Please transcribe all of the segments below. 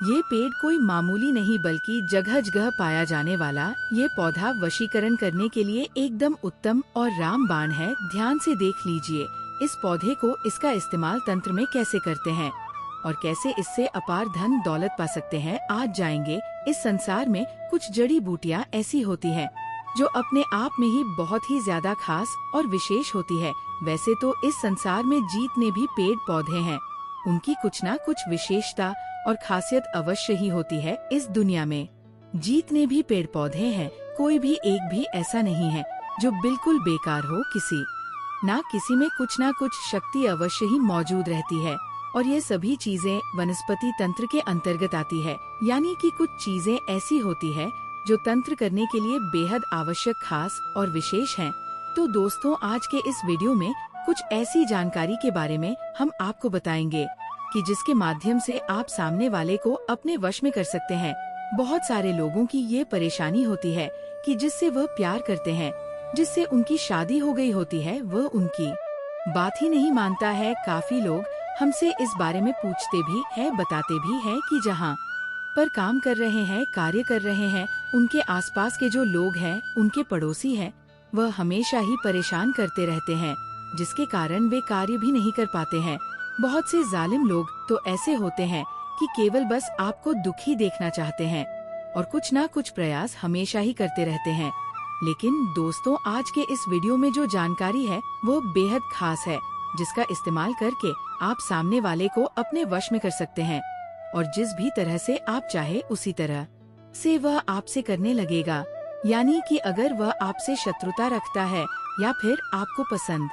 ये पेड़ कोई मामूली नहीं बल्कि जगह जगह पाया जाने वाला ये पौधा वशीकरण करने के लिए एकदम उत्तम और रामबाण है। ध्यान से देख लीजिए इस पौधे को, इसका इस्तेमाल तंत्र में कैसे करते हैं और कैसे इससे अपार धन दौलत पा सकते हैं। आज जाएंगे। इस संसार में कुछ जड़ी बूटियाँ ऐसी होती है जो अपने आप में ही बहुत ही ज्यादा खास और विशेष होती है। वैसे तो इस संसार में जितने भी पेड़ पौधे हैं उनकी कुछ न कुछ विशेषता और खासियत अवश्य ही होती है। इस दुनिया में जितने भी पेड़ पौधे हैं कोई भी एक भी ऐसा नहीं है जो बिल्कुल बेकार हो। किसी में कुछ न कुछ शक्ति अवश्य ही मौजूद रहती है और ये सभी चीजें वनस्पति तंत्र के अंतर्गत आती है। यानी कि कुछ चीजें ऐसी होती है जो तंत्र करने के लिए बेहद आवश्यक, खास और विशेष हैं। तो दोस्तों, आज के इस वीडियो में कुछ ऐसी जानकारी के बारे में हम आपको बताएंगे कि जिसके माध्यम से आप सामने वाले को अपने वश में कर सकते हैं। बहुत सारे लोगों की ये परेशानी होती है कि जिससे वह प्यार करते हैं, जिससे उनकी शादी हो गई होती है, वह उनकी बात ही नहीं मानता है। काफी लोग हमसे इस बारे में पूछते भी है, बताते भी है कि जहाँ पर काम कर रहे हैं, कार्य कर रहे हैं, उनके आसपास के जो लोग हैं, उनके पड़ोसी हैं, वह हमेशा ही परेशान करते रहते हैं, जिसके कारण वे कार्य भी नहीं कर पाते हैं। बहुत से जालिम लोग तो ऐसे होते हैं कि केवल बस आपको दुखी देखना चाहते हैं और कुछ ना कुछ प्रयास हमेशा ही करते रहते हैं। लेकिन दोस्तों, आज के इस वीडियो में जो जानकारी है वो बेहद खास है, जिसका इस्तेमाल करके आप सामने वाले को अपने वश में कर सकते हैं और जिस भी तरह से आप चाहे उसी तरह से वह आपसे करने लगेगा। यानी कि अगर वह आपसे शत्रुता रखता है या फिर आपको पसंद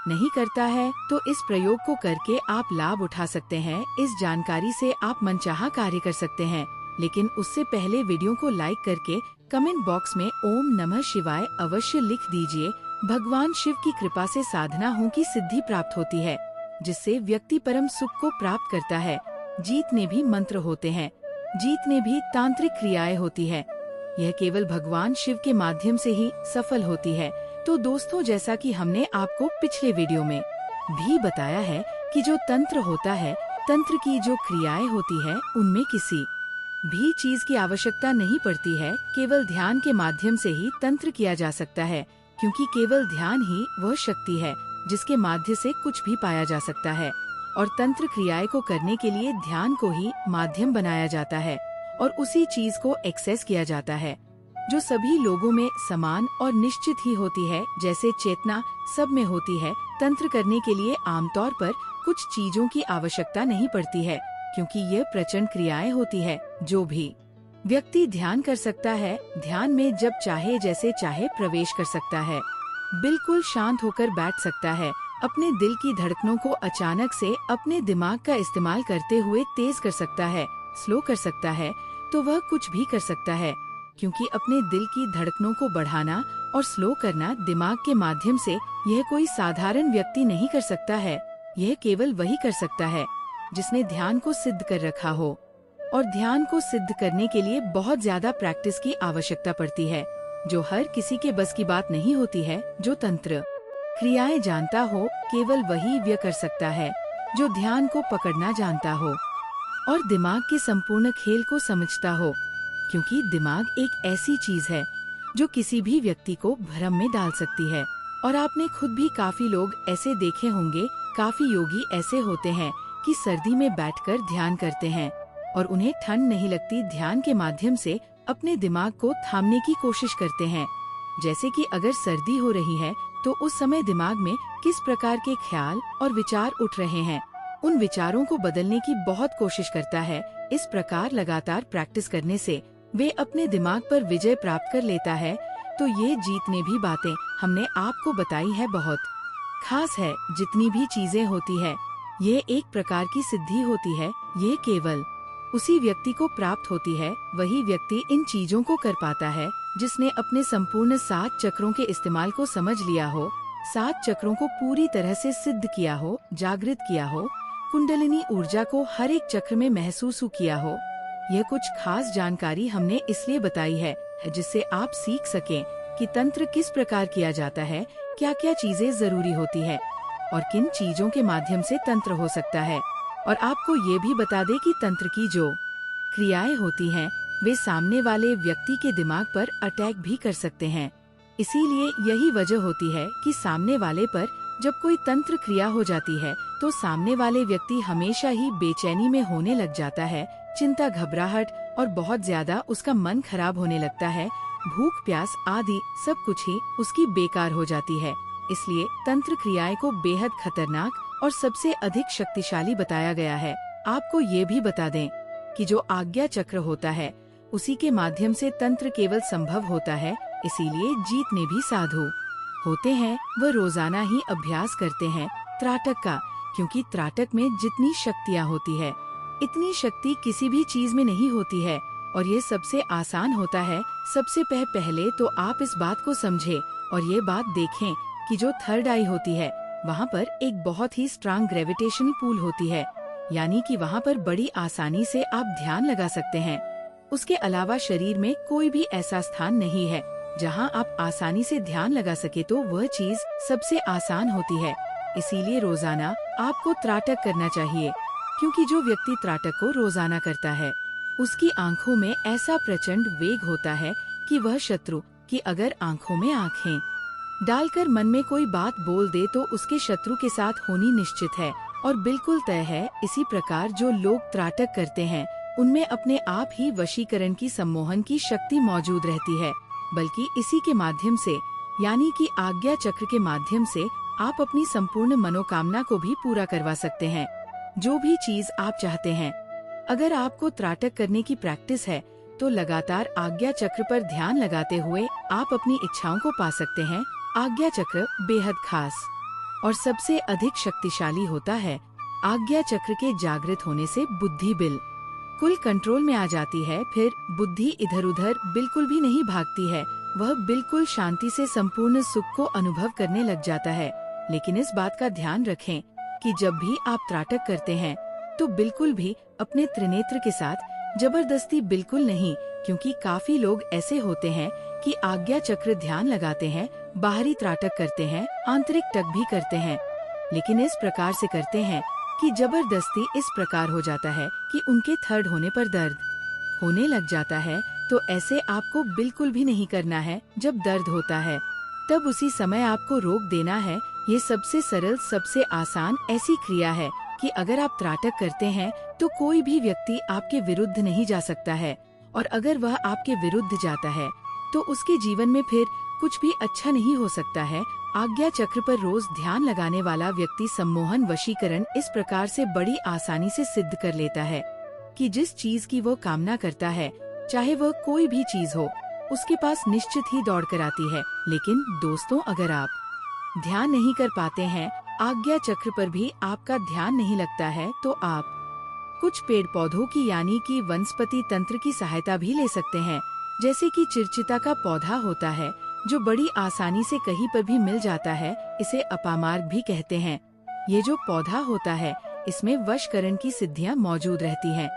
नहीं करता है तो इस प्रयोग को करके आप लाभ उठा सकते हैं। इस जानकारी से आप मनचाहा कार्य कर सकते हैं। लेकिन उससे पहले वीडियो को लाइक करके कमेंट बॉक्स में ओम नमः शिवाय अवश्य लिख दीजिए। भगवान शिव की कृपा से साधना हो की सिद्धि प्राप्त होती है, जिससे व्यक्ति परम सुख को प्राप्त करता है। जितने भी मंत्र होते हैं, जितने भी तांत्रिक क्रियाएं होती है, यह केवल भगवान शिव के माध्यम से ही सफल होती है। तो दोस्तों, जैसा कि हमने आपको पिछले वीडियो में भी बताया है कि जो तंत्र होता है, तंत्र की जो क्रियाएं होती है, उनमें किसी भी चीज की आवश्यकता नहीं पड़ती है। केवल ध्यान के माध्यम से ही तंत्र किया जा सकता है, क्योंकि केवल ध्यान ही वह शक्ति है जिसके माध्यम से कुछ भी पाया जा सकता है। और तंत्र क्रियाएं को करने के लिए ध्यान को ही माध्यम बनाया जाता है और उसी चीज को एक्सेस किया जाता है जो सभी लोगों में समान और निश्चित ही होती है। जैसे चेतना सब में होती है, तंत्र करने के लिए आमतौर पर कुछ चीजों की आवश्यकता नहीं पड़ती है, क्योंकि ये प्रचंड क्रियाएं होती है जो भी व्यक्ति ध्यान कर सकता है। ध्यान में जब चाहे जैसे चाहे प्रवेश कर सकता है, बिल्कुल शांत होकर बैठ सकता है, अपने दिल की धड़कनों को अचानक से अपने दिमाग का इस्तेमाल करते हुए तेज कर सकता है, स्लो कर सकता है, तो वह कुछ भी कर सकता है। क्योंकि अपने दिल की धड़कनों को बढ़ाना और स्लो करना दिमाग के माध्यम से यह कोई साधारण व्यक्ति नहीं कर सकता है। यह केवल वही कर सकता है जिसने ध्यान को सिद्ध कर रखा हो। और ध्यान को सिद्ध करने के लिए बहुत ज्यादा प्रैक्टिस की आवश्यकता पड़ती है, जो हर किसी के बस की बात नहीं होती है। जो तंत्र क्रियाएं जानता हो, केवल वही व्यय कर सकता है जो ध्यान को पकड़ना जानता हो और दिमाग के संपूर्ण खेल को समझता हो। क्योंकि दिमाग एक ऐसी चीज है जो किसी भी व्यक्ति को भ्रम में डाल सकती है। और आपने खुद भी काफी लोग ऐसे देखे होंगे, काफी योगी ऐसे होते हैं कि सर्दी में बैठकर ध्यान करते हैं और उन्हें ठंड नहीं लगती। ध्यान के माध्यम से अपने दिमाग को थामने की कोशिश करते हैं। जैसे कि अगर सर्दी हो रही है तो उस समय दिमाग में किस प्रकार के ख्याल और विचार उठ रहे हैं, उन विचारों को बदलने की बहुत कोशिश करता है। इस प्रकार लगातार प्रैक्टिस करने से वे अपने दिमाग पर विजय प्राप्त कर लेता है। तो ये जितने भी बातें हमने आपको बताई है बहुत खास है। जितनी भी चीजें होती है, ये एक प्रकार की सिद्धि होती है। ये केवल उसी व्यक्ति को प्राप्त होती है। वही व्यक्ति इन चीजों को कर पाता है जिसने अपने संपूर्ण 7 चक्रों के इस्तेमाल को समझ लिया हो, 7 चक्रों को पूरी तरह से सिद्ध किया हो, जागृत किया हो, कुंडलिनी ऊर्जा को हर एक चक्र में महसूस किया हो। यह कुछ खास जानकारी हमने इसलिए बताई है जिससे आप सीख सकें कि तंत्र किस प्रकार किया जाता है, क्या क्या चीजें जरूरी होती है और किन चीजों के माध्यम से तंत्र हो सकता है। और आपको ये भी बता दे कि तंत्र की जो क्रियाएं होती हैं वे सामने वाले व्यक्ति के दिमाग पर अटैक भी कर सकते हैं। इसीलिए यही वजह होती है कि सामने वाले पर जब कोई तंत्र क्रिया हो जाती है तो सामने वाले व्यक्ति हमेशा ही बेचैनी में होने लग जाता है, चिंता, घबराहट और बहुत ज्यादा उसका मन खराब होने लगता है। भूख, प्यास आदि सब कुछ ही उसकी बेकार हो जाती है। इसलिए तंत्र क्रियाएं को बेहद खतरनाक और सबसे अधिक शक्तिशाली बताया गया है। आपको ये भी बता दें कि जो आज्ञा चक्र होता है उसी के माध्यम से तंत्र केवल संभव होता है। इसीलिए जितने भी साधु होते हैं वह रोजाना ही अभ्यास करते हैं त्राटक का, क्योंकि त्राटक में जितनी शक्तियाँ होती है इतनी शक्ति किसी भी चीज में नहीं होती है और ये सबसे आसान होता है। सबसे पहले तो आप इस बात को समझे और ये बात देखें कि जो थर्ड आई होती है वहाँ पर एक बहुत ही स्ट्रांग ग्रेविटेशनल पुल होती है, यानी कि वहाँ पर बड़ी आसानी से आप ध्यान लगा सकते हैं। उसके अलावा शरीर में कोई भी ऐसा स्थान नहीं है जहाँ आप आसानी से ध्यान लगा सके, तो वह चीज सबसे आसान होती है। इसीलिए रोजाना आपको त्राटक करना चाहिए, क्योंकि जो व्यक्ति त्राटक को रोजाना करता है उसकी आंखों में ऐसा प्रचंड वेग होता है कि वह शत्रु की अगर आंखों में आंखें डालकर मन में कोई बात बोल दे तो उसके शत्रु के साथ होनी निश्चित है और बिल्कुल तय है। इसी प्रकार जो लोग त्राटक करते हैं उनमें अपने आप ही वशीकरण की, सम्मोहन की शक्ति मौजूद रहती है। बल्कि इसी के माध्यम से, यानी कि आज्ञा चक्र के माध्यम से आप अपनी संपूर्ण मनोकामना को भी पूरा करवा सकते हैं, जो भी चीज आप चाहते हैं। अगर आपको त्राटक करने की प्रैक्टिस है तो लगातार आज्ञा चक्र पर ध्यान लगाते हुए आप अपनी इच्छाओं को पा सकते हैं। आज्ञा चक्र बेहद खास और सबसे अधिक शक्तिशाली होता है। आज्ञा चक्र के जागृत होने से बुद्धि बिल्कुल कंट्रोल में आ जाती है। फिर बुद्धि इधर उधर बिल्कुल भी नहीं भागती है, वह बिल्कुल शांति से संपूर्ण सुख को अनुभव करने लग जाता है। लेकिन इस बात का ध्यान रखें कि जब भी आप त्राटक करते हैं तो बिल्कुल भी अपने त्रिनेत्र के साथ जबरदस्ती बिल्कुल नहीं, क्योंकि काफी लोग ऐसे होते हैं कि आज्ञा चक्र ध्यान लगाते हैं, बाहरी त्राटक करते हैं, आंतरिक टक भी करते हैं, लेकिन इस प्रकार से करते हैं कि जबरदस्ती इस प्रकार हो जाता है कि उनके थर्ड होने पर दर्द होने लग जाता है। तो ऐसे आपको बिल्कुल भी नहीं करना है। जब दर्द होता है तब उसी समय आपको रोक देना है। ये सबसे सरल, सबसे आसान ऐसी क्रिया है कि अगर आप त्राटक करते हैं तो कोई भी व्यक्ति आपके विरुद्ध नहीं जा सकता है, और अगर वह आपके विरुद्ध जाता है तो उसके जीवन में फिर कुछ भी अच्छा नहीं हो सकता है। आज्ञा चक्र पर रोज ध्यान लगाने वाला व्यक्ति सम्मोहन, वशीकरण इस प्रकार से बड़ी आसानी से सिद्ध कर लेता है कि जिस चीज की वो कामना करता है, चाहे वह कोई भी चीज हो, उसके पास निश्चित ही दौड़ कर आती है। लेकिन दोस्तों, अगर आप ध्यान नहीं कर पाते हैं, आज्ञा चक्र पर भी आपका ध्यान नहीं लगता है, तो आप कुछ पेड़ पौधों की, यानी कि वनस्पति तंत्र की सहायता भी ले सकते हैं। जैसे कि चिरचिता का पौधा होता है जो बड़ी आसानी से कहीं पर भी मिल जाता है, इसे अपामार्ग भी कहते हैं। ये जो पौधा होता है इसमें वशकरण की सिद्धियां मौजूद रहती हैं,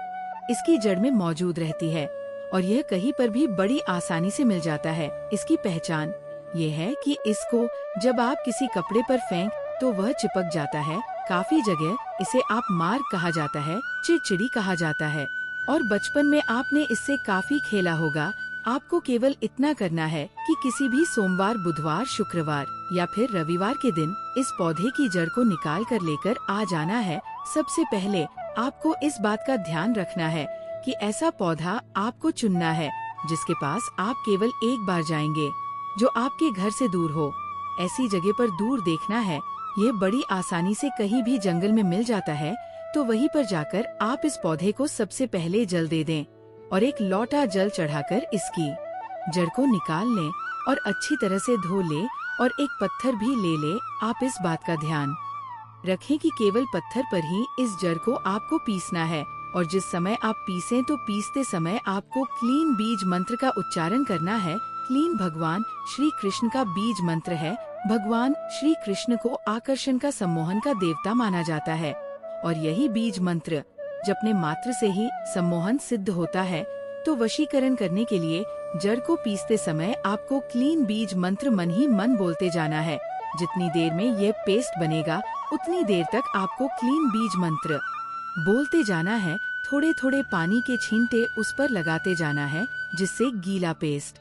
इसकी जड़ में मौजूद रहती है और यह कहीं पर भी बड़ी आसानी से मिल जाता है। इसकी पहचान ये है कि इसको जब आप किसी कपड़े पर फेंक तो वह चिपक जाता है। काफी जगह इसे आप मार्ग कहा जाता है, चिड़चिड़ी कहा जाता है, और बचपन में आपने इससे काफी खेला होगा। आपको केवल इतना करना है कि किसी भी सोमवार, बुधवार, शुक्रवार या फिर रविवार के दिन इस पौधे की जड़ को निकाल कर लेकर आ जाना है। सबसे पहले आपको इस बात का ध्यान रखना है कि ऐसा पौधा आपको चुनना है जिसके पास आप केवल एक बार जाएंगे, जो आपके घर से दूर हो। ऐसी जगह पर दूर देखना है। ये बड़ी आसानी से कहीं भी जंगल में मिल जाता है, तो वहीं पर जाकर आप इस पौधे को सबसे पहले जल दे दें और एक लोटा जल चढ़ाकर इसकी जड़ को निकाल लें और अच्छी तरह से धो लें और एक पत्थर भी ले लें। आप इस बात का ध्यान रखें कि केवल पत्थर पर ही इस जड़ को आपको पीसना है, और जिस समय आप पीसें तो पीसते समय आपको क्लीन बीज मंत्र का उच्चारण करना है। क्लीन भगवान श्री कृष्ण का बीज मंत्र है। भगवान श्री कृष्ण को आकर्षण का, सम्मोहन का देवता माना जाता है, और यही बीज मंत्र जपने मात्र से ही सम्मोहन सिद्ध होता है। तो वशीकरण करने के लिए जड़ को पीसते समय आपको क्लीन बीज मंत्र मन ही मन बोलते जाना है। जितनी देर में ये पेस्ट बनेगा उतनी देर तक आपको क्लीन बीज मंत्र बोलते जाना है। थोड़े थोड़े पानी के छींटे उस पर लगाते जाना है, जिससे गीला पेस्ट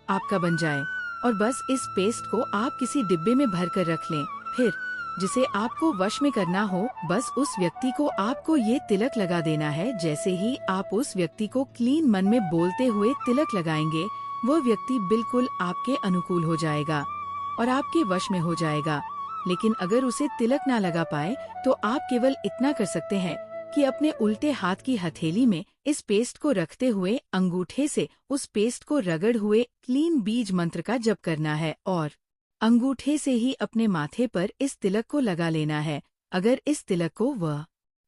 आपका बन जाए। और बस इस पेस्ट को आप किसी डिब्बे में भर कर रख लें। फिर जिसे आपको वश में करना हो, बस उस व्यक्ति को आपको ये तिलक लगा देना है। जैसे ही आप उस व्यक्ति को क्लीन मन में बोलते हुए तिलक लगाएंगे, वो व्यक्ति बिल्कुल आपके अनुकूल हो जाएगा और आपके वश में हो जाएगा। लेकिन अगर उसे तिलक ना लगा पाए तो आप केवल इतना कर सकते हैं कि अपने उल्टे हाथ की हथेली में इस पेस्ट को रखते हुए अंगूठे से उस पेस्ट को रगड़ हुए क्लीन बीज मंत्र का जप करना है और अंगूठे से ही अपने माथे पर इस तिलक को लगा लेना है। अगर इस तिलक को वह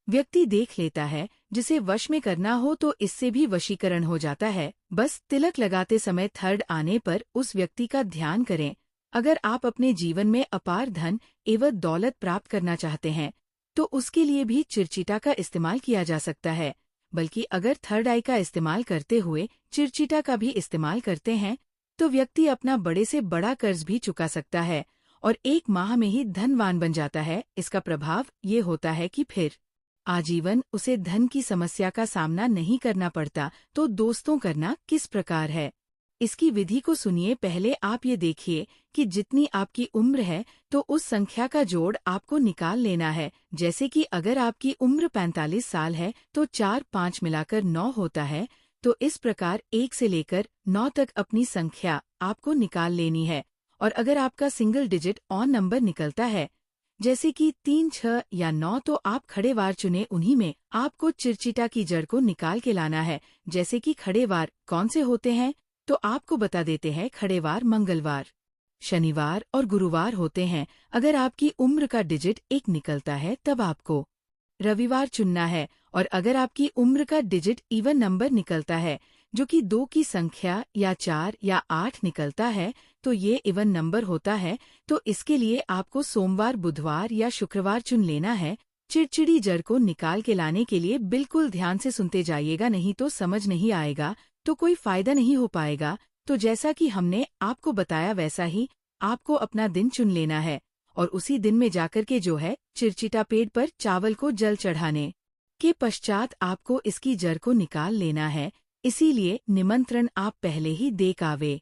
व्यक्ति देख लेता है जिसे वश में करना हो तो इससे भी वशीकरण हो जाता है। बस तिलक लगाते समय थर्ड आने पर उस व्यक्ति का ध्यान करें। अगर आप अपने जीवन में अपार धन एवं दौलत प्राप्त करना चाहते हैं तो उसके लिए भी चिरचिटा का इस्तेमाल किया जा सकता है। बल्कि अगर थर्ड आई का इस्तेमाल करते हुए चिरचिटा का भी इस्तेमाल करते हैं तो व्यक्ति अपना बड़े से बड़ा कर्ज भी चुका सकता है और 1 माह में ही धनवान बन जाता है। इसका प्रभाव ये होता है कि फिर आजीवन उसे धन की समस्या का सामना नहीं करना पड़ता। तो दोस्तों, करना किस प्रकार है, इसकी विधि को सुनिए। पहले आप ये देखिए कि जितनी आपकी उम्र है तो उस संख्या का जोड़ आपको निकाल लेना है। जैसे कि अगर आपकी उम्र 45 साल है तो 4-5 मिलाकर 9 होता है। तो इस प्रकार 1 से लेकर 9 तक अपनी संख्या आपको निकाल लेनी है। और अगर आपका सिंगल डिजिट ऑन नंबर निकलता है, जैसे कि 3, 6 या 9, तो आप खड़े वार चुने। उन्हीं में आपको चिरचिटा की जड़ को निकाल के लाना है। जैसे कि खड़े वार कौन से होते हैं तो आपको बता देते हैं। खड़े वार मंगलवार, शनिवार और गुरुवार होते हैं। अगर आपकी उम्र का डिजिट 1 निकलता है तब आपको रविवार चुनना है। और अगर आपकी उम्र का डिजिट इवन नंबर निकलता है, जो कि 2 की संख्या या 4 या 8 निकलता है, तो ये इवन नंबर होता है। तो इसके लिए आपको सोमवार, बुधवार या शुक्रवार चुन लेना है। चिड़चिड़ी जड़ को निकाल के लाने के लिए बिल्कुल ध्यान से सुनते जाइएगा, नहीं तो समझ नहीं आएगा तो कोई फायदा नहीं हो पाएगा। तो जैसा कि हमने आपको बताया वैसा ही आपको अपना दिन चुन लेना है और उसी दिन में जाकर के जो है चिरचिटा पेड़ पर चावल को जल चढ़ाने के पश्चात आपको इसकी जड़ को निकाल लेना है। इसीलिए निमंत्रण आप पहले ही दे आवे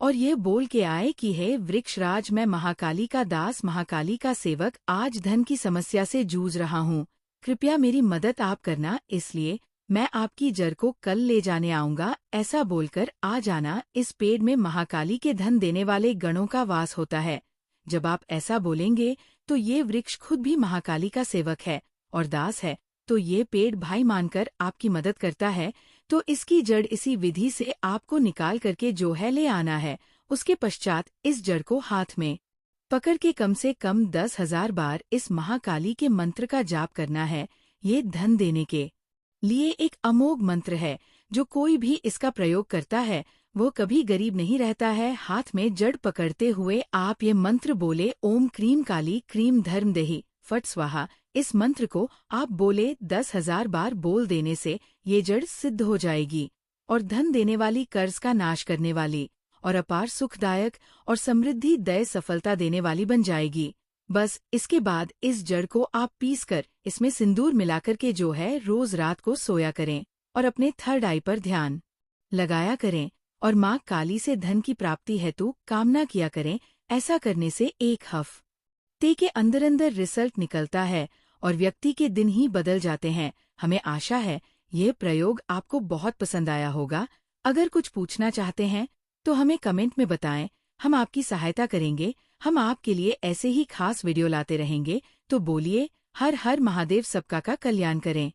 और ये बोल के आए कि हे वृक्षराज, मैं महाकाली का दास, महाकाली का सेवक, आज धन की समस्या से जूझ रहा हूँ, कृपया मेरी मदद आप करना, इसलिए मैं आपकी जड़ को कल ले जाने आऊंगा। ऐसा बोलकर आ जाना। इस पेड़ में महाकाली के धन देने वाले गणों का वास होता है। जब आप ऐसा बोलेंगे तो ये वृक्ष खुद भी महाकाली का सेवक है और दास है, तो ये पेड़ भाई मानकर आपकी मदद करता है। तो इसकी जड़ इसी विधि से आपको निकाल करके जो है ले आना है। उसके पश्चात इस जड़ को हाथ में पकड़ के कम से कम 10,000 बार इस महाकाली के मंत्र का जाप करना है। ये धन देने के लिए एक अमोघ मंत्र है। जो कोई भी इसका प्रयोग करता है वो कभी गरीब नहीं रहता है। हाथ में जड़ पकड़ते हुए आप ये मंत्र बोले, ओम क्रीम काली क्रीम धर्म देहि फट स्वाहा। इस मंत्र को आप बोले 10,000 बार बोल देने से ये जड़ सिद्ध हो जाएगी और धन देने वाली, कर्ज का नाश करने वाली और अपार सुखदायक और समृद्धि दय सफलता देने वाली बन जाएगी। बस इसके बाद इस जड़ को आप पीसकर इसमें सिंदूर मिलाकर के जो है रोज रात को सोया करें और अपने थर्ड आई पर ध्यान लगाया करें और माँ काली से धन की प्राप्ति हेतु कामना किया करें। ऐसा करने से 1 हफ्ते के अंदर अंदर रिजल्ट निकलता है और व्यक्ति के दिन ही बदल जाते हैं। हमें आशा है ये प्रयोग आपको बहुत पसंद आया होगा। अगर कुछ पूछना चाहते हैं तो हमें कमेंट में बताएं, हम आपकी सहायता करेंगे। हम आपके लिए ऐसे ही खास वीडियो लाते रहेंगे। तो बोलिए, हर हर महादेव, सबका का कल्याण करें।